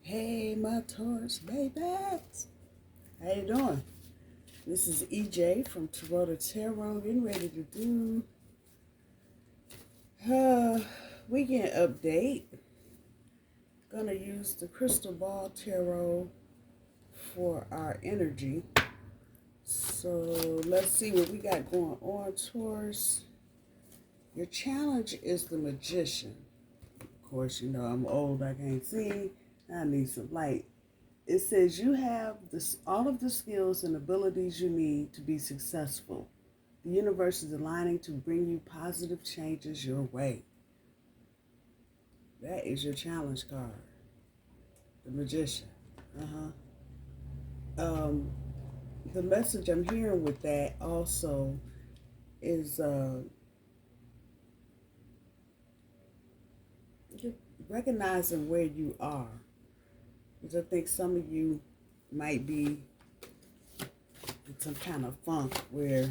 Hey, my Taurus babies. How you doing? This is EJ from Taurota getting ready to do weekend update. Gonna use the Crystal Ball Tarot for our energy. So let's see what we got going on, Taurus. Your challenge is the Magician. Of course, you know I'm old, I can't see. I need some light. It says you have all of the skills and abilities you need to be successful. The universe is aligning to bring you positive changes your way. That is your challenge card. The Magician. The message I'm hearing with that also is recognizing where you are. Because I think some of you might be in some kind of funk where,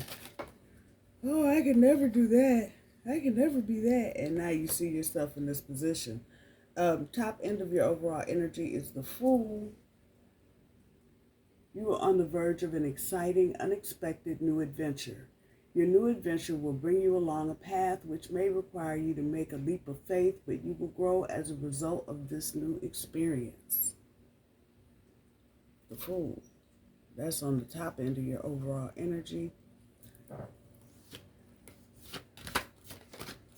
oh, I can never do that. I can never be that. And now you see yourself in this position. Top end of your overall energy is the Fool. You are on the verge of an exciting, unexpected new adventure. Your new adventure will bring you along a path which may require you to make a leap of faith, but you will grow as a result of this new experience. The Fool. That's on the top end of your overall energy.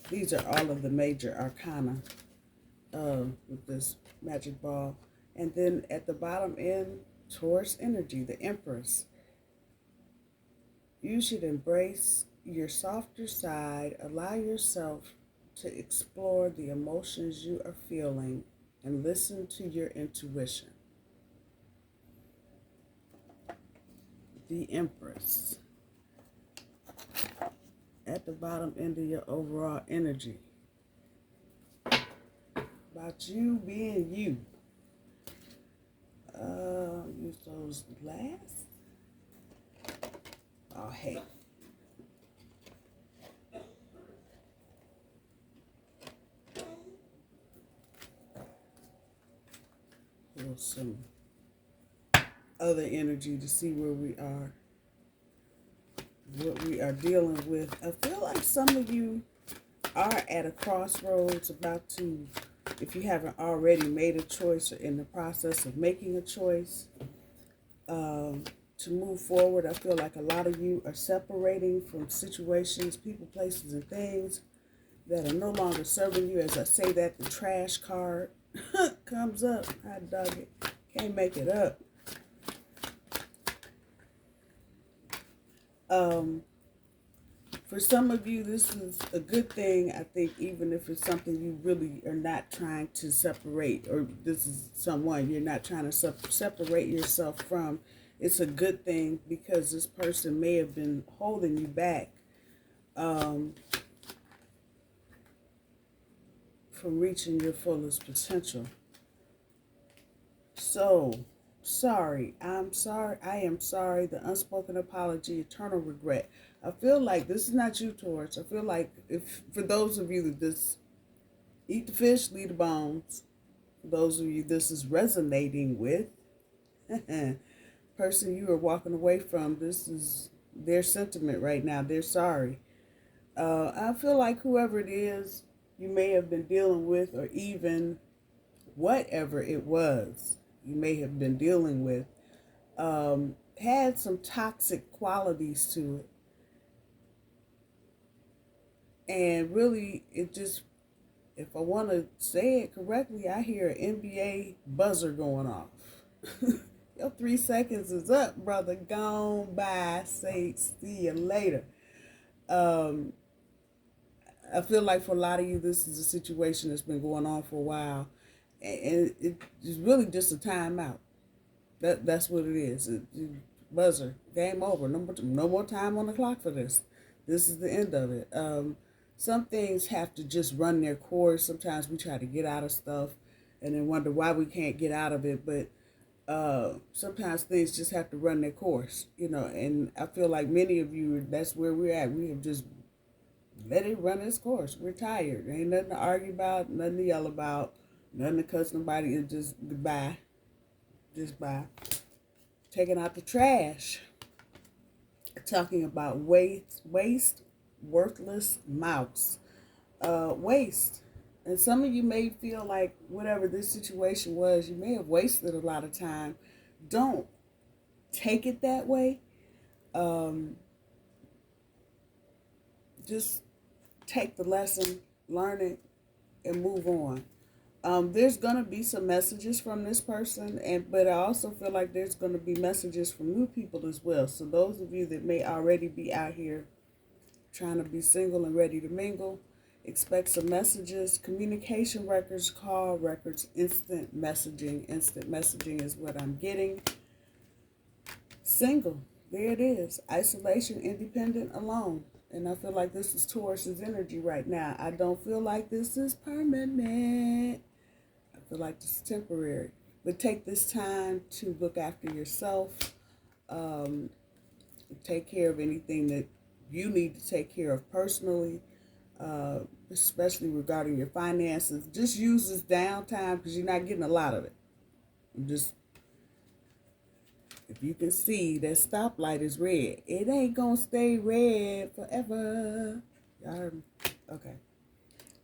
These are all of the major arcana with this magic ball. And then at the bottom end, Taurus energy, the Empress. You should embrace your softer side, allow yourself to explore the emotions you are feeling, and listen to your intuition. The Empress. At the bottom end of your overall energy. About you being you. Use those last. Oh, hey. Pull some other energy to see where we are, what we are dealing with. I feel like some of you are at a crossroads about to, if you haven't already made a choice or in the process of making a choice to move forward. I feel like a lot of you are separating from situations, people, places, and things that are no longer serving you. As I say that, the trash card comes up. I dug it. Can't make it up. For some of you, this is a good thing, I think, even if it's something you really are not trying to separate, or this is someone you're not trying to separate yourself from. It's a good thing because this person may have been holding you back from reaching your fullest potential. So, sorry. I am sorry. The unspoken apology, eternal regret. I feel like this is not you, Taurus. I feel like if for those of you that this eat the fish, leave the bones. For those of you this is resonating with, person you are walking away from, this is their sentiment right now. They're sorry. I feel like whoever it is you may have been dealing with, or even whatever it was you may have been dealing with, had some toxic qualities to it. And really, it just, if I want to say it correctly, I hear an NBA buzzer going off. Your 3 seconds is up, brother. Gone by. Say, see you later. I feel like for a lot of you, this is a situation that's been going on for a while. And it's really just a timeout. That's what it is. Buzzer. Game over. No more time on the clock for this. This is the end of it. Some things have to just run their course. Sometimes we try to get out of stuff and then wonder why we can't get out of it. But sometimes things just have to run their course, you know. And I feel like many of you, that's where we're at. We have just let it run its course. We're tired. There ain't nothing to argue about, nothing to yell about, nothing to cuss nobody. It's just goodbye. just by taking out the trash. Talking about waste, worthless mouse. Waste. And some of you may feel like whatever this situation was, you may have wasted a lot of time. Don't take it that way. Just take the lesson, learn it, and move on. There's going to be some messages from this person, but I also feel like there's going to be messages from new people as well. So those of you that may already be out here trying to be single and ready to mingle, expect some messages, communication records, call records, instant messaging. Instant messaging is what I'm getting. Single, there it is. Isolation, independent, alone. And I feel like this is Taurus's energy right now. I don't feel like this is permanent. I feel like this is temporary. But take this time to look after yourself. Take care of anything that you need to take care of personally, especially regarding your finances. Just use this downtime because you're not getting a lot of it. Just, if you can see that stoplight is red, it ain't gonna stay red forever. Y'all heard me? Okay.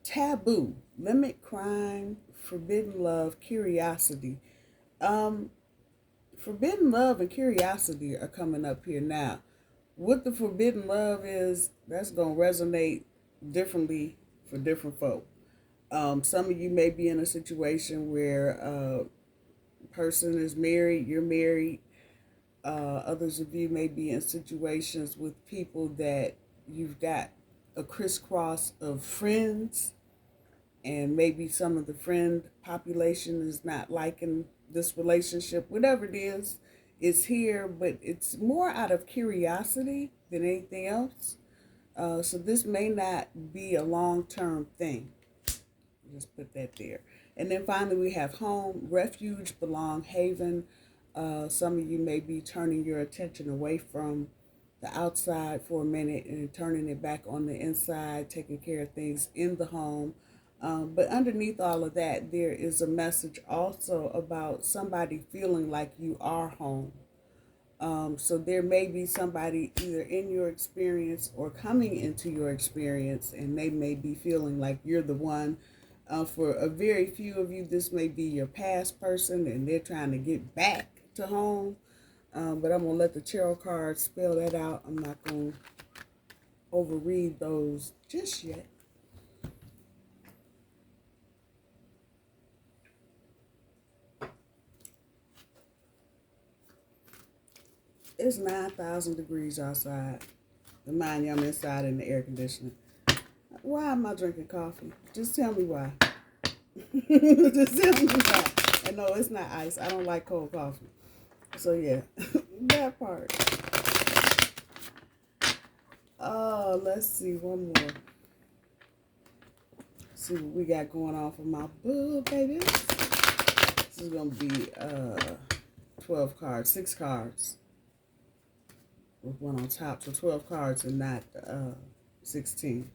Taboo, limit crime, forbidden love, curiosity. Forbidden love and curiosity are coming up here now. What the forbidden love is, that's gonna resonate differently for different folk. Some of you may be in a situation where a person is married, you're married. Others of you may be in situations with people that you've got a crisscross of friends, and maybe some of the friend population is not liking this relationship. Whatever it is, it's here, but it's more out of curiosity than anything else. So this may not be a long-term thing. Just put that there. And then finally we have home, refuge, belong, haven. Some of you may be turning your attention away from the outside for a minute and turning it back on the inside, taking care of things in the home. But underneath all of that, there is a message also about somebody feeling like you are home. So there may be somebody either in your experience or coming into your experience, and they may be feeling like you're the one. For a very few of you, this may be your past person, and they're trying to get back to home. But I'm going to let the tarot cards spell that out. I'm not going to overread those just yet. It's 9,000 degrees outside. Mind you, I'm inside in the air conditioning. Why am I drinking coffee? Just tell me why. Just tell me why. And no, it's not ice. I don't like cold coffee. So yeah, that part. Let's see, one more. See what we got going on for my book, baby. This is gonna be 12 cards, 6 cards with one on top, so 12 cards and not 16.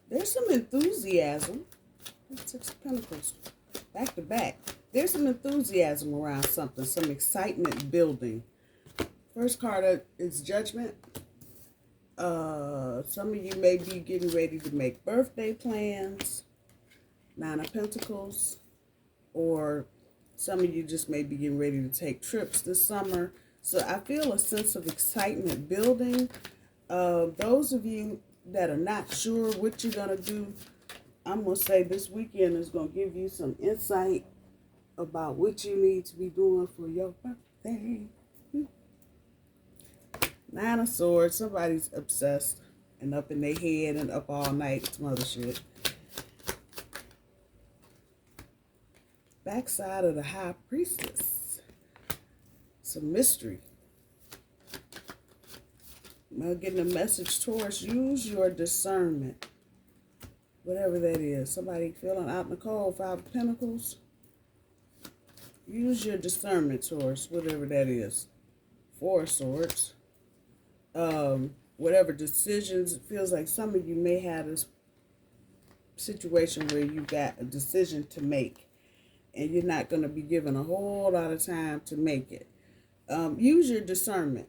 There's some enthusiasm. 6 of Pentacles, back to back. There's some enthusiasm around something, some excitement building. First card is Judgment. Some of you may be getting ready to make birthday plans. 9 of Pentacles. Or some of you just may be getting ready to take trips this summer. So I feel a sense of excitement building. Those of you that are not sure what you're going to do, I'm going to say this weekend is going to give you some insight about what you need to be doing for your birthday. 9 of Swords. Somebody's obsessed and up in their head and up all night. Some other shit. Backside of the High Priestess. Some mystery. I'm getting a message towards use your discernment. Whatever that is. Somebody feeling out in the cold. 5 of Pentacles. Use your discernment, Taurus. Whatever that is. 4 of Swords. whatever decisions, it feels like some of you may have this situation where you got a decision to make and you're not going to be given a whole lot of time to make it. Use your discernment.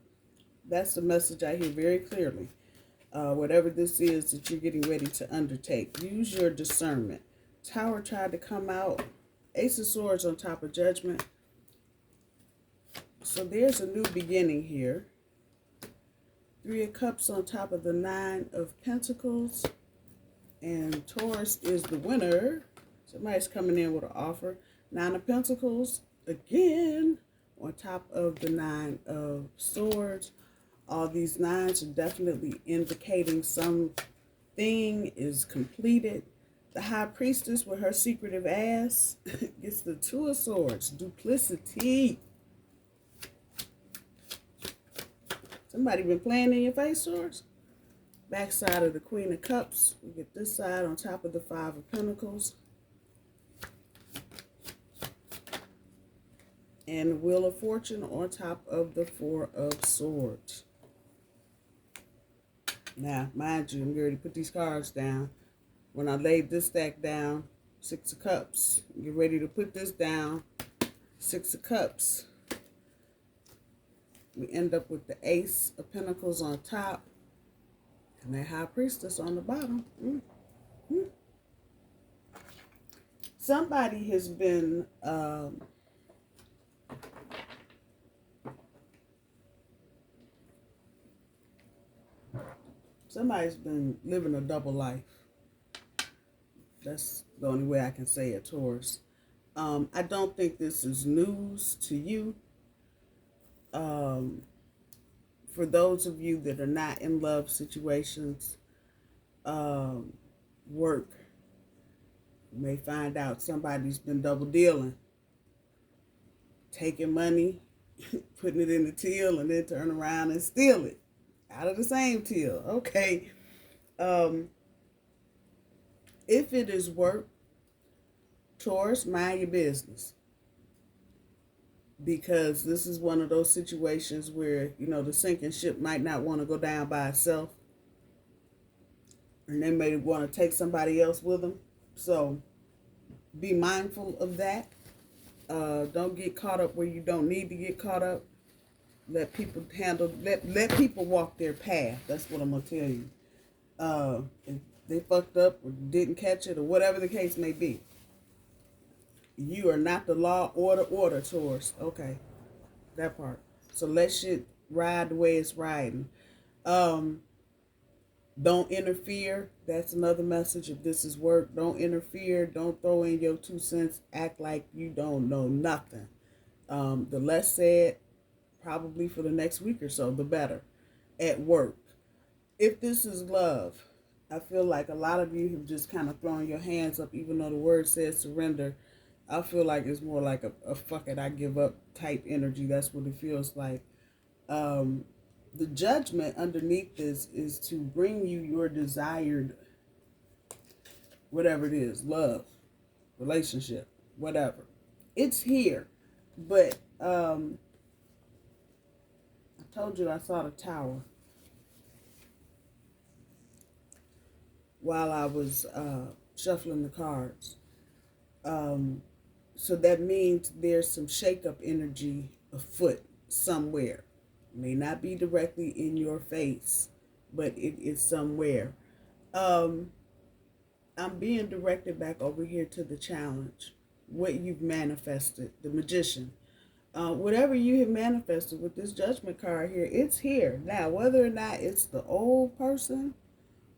That's the message I hear very clearly. Whatever this is that you're getting ready to undertake, use your discernment. Tower tried to come out. Ace of Swords on top of Judgment. So there's a new beginning here. Three of Cups on top of the Nine of Pentacles. And Taurus is the winner. Somebody's coming in with an offer. Nine of Pentacles again on top of the Nine of Swords. All these nines are definitely indicating something is completed. The High Priestess with her secretive ass gets the Two of Swords. Duplicity. Somebody been playing in your face, Swords? Backside of the Queen of Cups. We get this side on top of the Five of Pentacles. And the Wheel of Fortune on top of the Four of Swords. Now, mind you, I'm ready to put these cards down. When I laid this stack down, Six of Cups. Get ready to put this down, Six of Cups. We end up with the Ace of Pentacles on top. And the High Priestess on the bottom. Somebody has been... somebody's been living a double life. That's the only way I can say it, Taurus. I don't think this is news to you. For those of you that are not in love situations, work, you may find out somebody's been double dealing. Taking money, putting it in the till, and then turn around and steal it. Out of the same till. Okay. If it is work, Taurus, mind your business. Because this is one of those situations where, you know, the sinking ship might not want to go down by itself. And they may want to take somebody else with them. So be mindful of that. Don't get caught up where you don't need to get caught up. Let people handle, let people walk their path. That's what I'm going to tell you. If they fucked up or didn't catch it or whatever the case may be. You are not the law, order, Taurus. Okay. That part. So let shit ride the way it's riding. Don't interfere. That's another message. If this is work, don't interfere. Don't throw in your 2 cents. Act like you don't know nothing. The less said, probably for the next week or so, the better at work. If this is love, I feel like a lot of you have just kind of thrown your hands up, even though the word says surrender. I feel like it's more like a fuck it, I give up type energy. That's what it feels like. The judgment underneath this is to bring you your desired, whatever it is, love, relationship, whatever. It's here. But I told you I saw the tower while I was shuffling the cards. So that means there's some shake-up energy afoot somewhere. It may not be directly in your face, but it is somewhere. I'm being directed back over here to the challenge. What you've manifested, the Magician. Whatever you have manifested with this Judgment card here, it's here. Now, whether or not it's the old person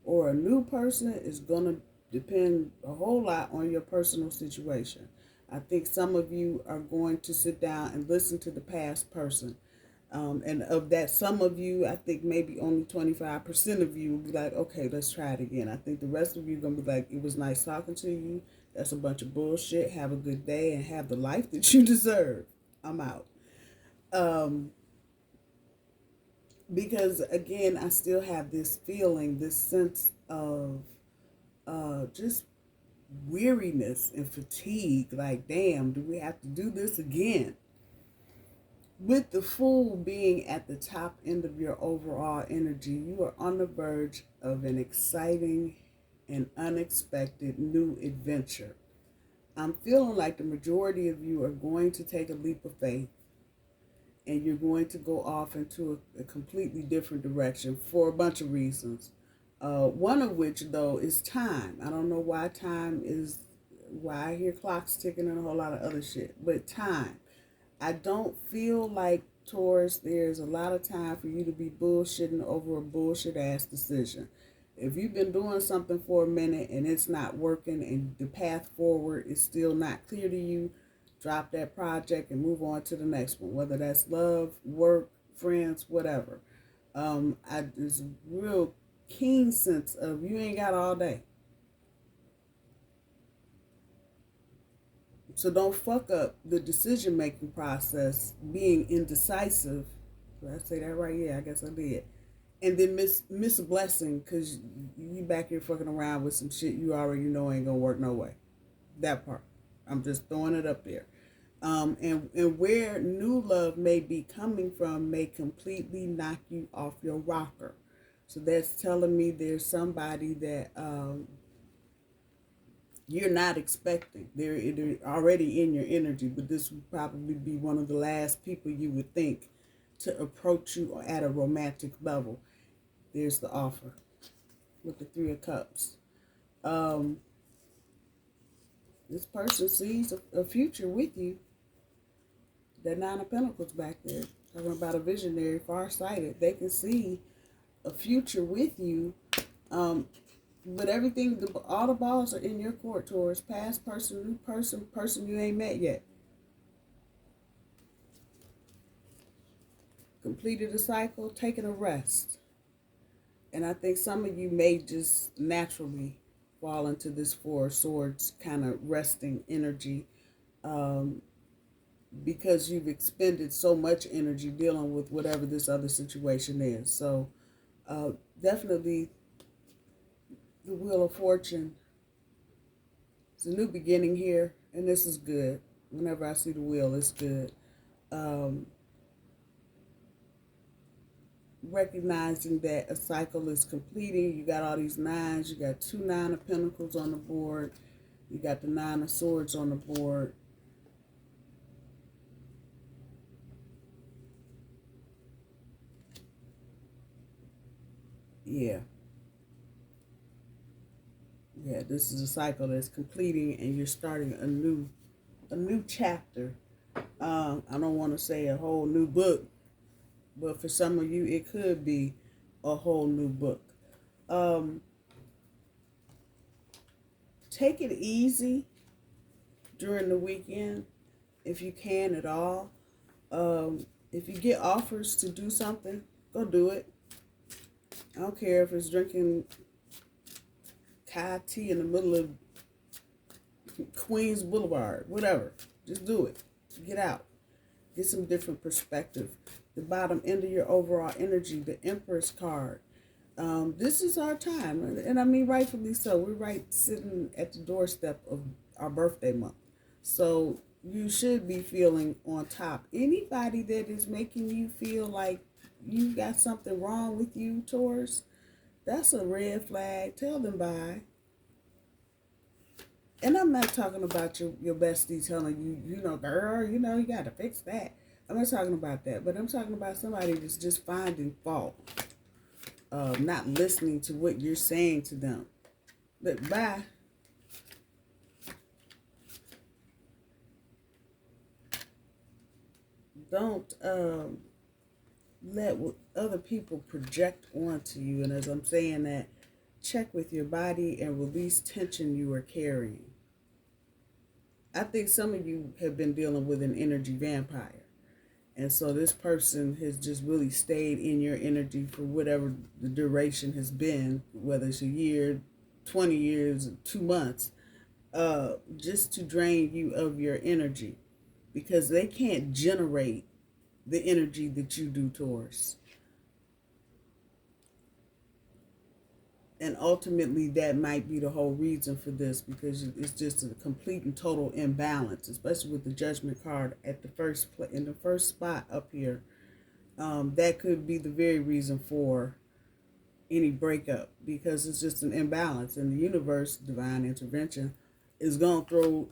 or a new person is going to depend a whole lot on your personal situation. I think some of you are going to sit down and listen to the past person. And of that, some of you, I think maybe only 25% of you will be like, okay, let's try it again. I think the rest of you are going to be like, it was nice talking to you. That's a bunch of bullshit. Have a good day and have the life that you deserve. I'm out. Because, again, I still have this feeling, this sense of just weariness and fatigue. Like, damn, do we have to do this again? with the Fool being at the top end of your overall energy, you are on the verge of an exciting and unexpected new adventure. I'm feeling like the majority of you are going to take a leap of faith, and you're going to go off into a completely different direction for a bunch of reasons. One of which, though, is time. I don't know why why I hear clocks ticking and a whole lot of other shit, but time. I don't feel like, Taurus, there's a lot of time for you to be bullshitting over a bullshit ass decision. If you've been doing something for a minute and it's not working and the path forward is still not clear to you, drop that project and move on to the next one, whether that's love, work, friends, whatever. There's a real keen sense of you ain't got all day. So don't fuck up the decision-making process being indecisive. Did I say that right? Yeah, I guess I did. And then miss a blessing because you back here fucking around with some shit you already know ain't gonna work no way. That part. I'm just throwing it up there. And where new love may be coming from may completely knock you off your rocker. So that's telling me there's somebody that you're not expecting. They're already in your energy, but this would probably be one of the last people you would think to approach you at a romantic level. There's the offer with the Three of Cups. This person sees a future with you. That Nine of Pentacles back there, talking about a visionary, far-sighted. They can see a future with you. But everything, all the balls are in your court, Taurus. Past person, new person you ain't met yet. Completed a cycle, taking a rest. And I think some of you may just naturally fall into this Four of Swords kind of resting energy because you've expended so much energy dealing with whatever this other situation is. So definitely the Wheel of Fortune. It's a new beginning here, and this is good. Whenever I see the wheel, it's good. Recognizing that a cycle is completing. You got all these nines. You got 2 Nine of Pentacles on the board. You got the 9 of Swords on the board. Yeah. Yeah, this is a cycle that's completing and you're starting a new chapter. I don't want to say a whole new book, but for some of you, it could be a whole new book. Take it easy during the weekend, if you can at all. If you get offers to do something, go do it. I don't care if it's drinking Thai tea in the middle of Queens Boulevard, whatever. Just do it. Get out. Get some different perspective. The bottom end of your overall energy, the Empress card. This is our time. And I mean, rightfully so. We're right sitting at the doorstep of our birthday month. So you should be feeling on top. Anybody that is making you feel like you got something wrong with you, Taurus, that's a red flag. Tell them bye. And I'm not talking about your bestie telling you, girl, you got to fix that. I'm not talking about that. But I'm talking about somebody that's just finding fault. Not listening to what you're saying to them. But bye. Don't let what other people project onto you. And as I'm saying that, check with your body and release tension you are carrying. I think some of you have been dealing with an energy vampire. And so this person has just really stayed in your energy for whatever the duration has been, whether it's a year, 20 years, 2 months, just to drain you of your energy. Because they can't generate the energy that you do, Taurus. And ultimately, that might be the whole reason for this, because it's just a complete and total imbalance, especially with the Judgment card at the in the first spot up here. That could be the very reason for any breakup, because it's just an imbalance, and the universe, divine intervention, is going to throw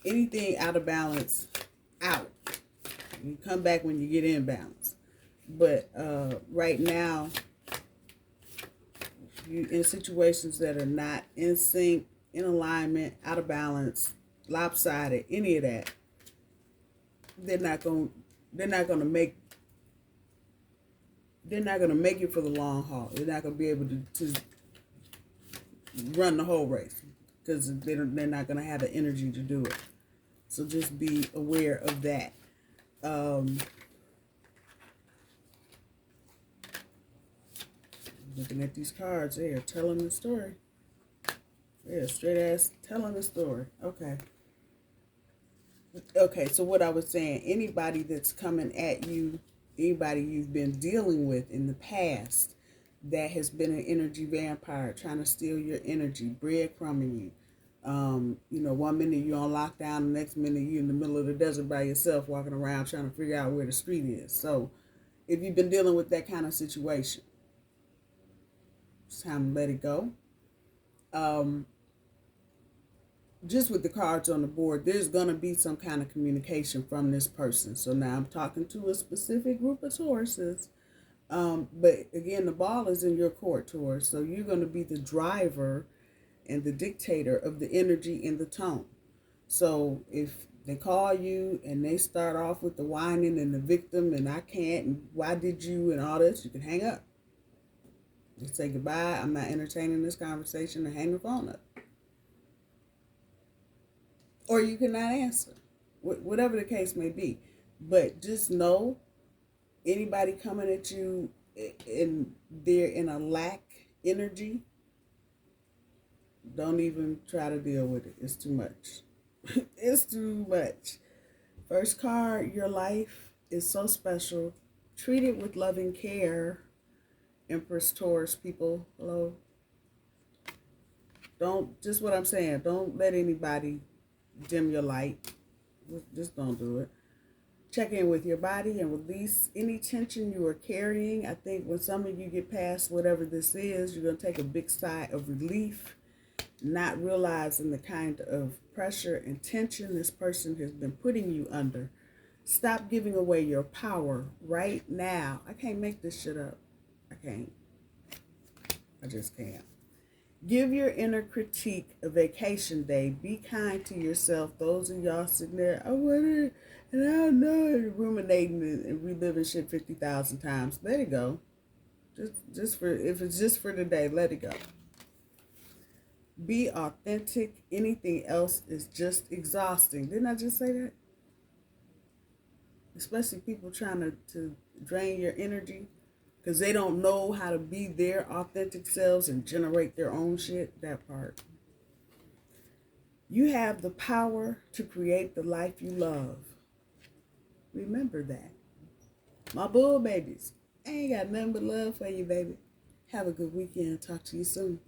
anything out of balance out. You come back when you get in balance. But right now, you in situations that are not in sync, in alignment, out of balance, lopsided, any of that, they're not going to make it for the long haul. They're not going to be able to run the whole race, because they're not going to have the energy to do it. So just be aware of that. Looking at these cards, they are telling the story. They're straight ass telling the story. Okay. Okay, so what I was saying, anybody that's coming at you, anybody you've been dealing with in the past that has been an energy vampire, trying to steal your energy, breadcrumbing you. You know, 1 minute you're on lockdown, the next minute you're in the middle of the desert by yourself, walking around trying to figure out where the street is. So if you've been dealing with that kind of situation, it's time to let it go. Just with the cards on the board, there's going to be some kind of communication from this person. So now I'm talking to a specific group of Tauruses. But again, the ball is in your court, Taurus. So you're going to be the driver and the dictator of the energy and the tone. So if they call you and they start off with the whining and the victim and I can't and why did you and all this, you can hang up. Just say goodbye. I'm not entertaining this conversation, and hang the phone up. Or you cannot answer. Whatever the case may be. But just know, anybody coming at you and they're in a lack energy, don't even try to deal with it. It's too much. It's too much. First card, your life is so special. Treat it with loving care. Empress Taurus people, hello. Don't, just what I'm saying, don't let anybody dim your light. Just don't do it. Check in with your body and release any tension you are carrying. I think when some of you get past whatever this is, you're going to take a big sigh of relief, not realizing the kind of pressure and tension this person has been putting you under. Stop giving away your power right now. I can't make this shit up. I can't. I just can't. Give your inner critique a vacation day. Be kind to yourself. Those of y'all sitting there, I want it, and I don't know, ruminating and reliving shit 50,000 times. Let it go. Just for, if it's just for today, let it go. Be authentic. Anything else is just exhausting. Didn't I just say that? Especially people trying to drain your energy, because they don't know how to be their authentic selves and generate their own shit. That part. You have the power to create the life you love. Remember that. My bull babies. I ain't got nothing but love for you, baby. Have a good weekend. Talk to you soon.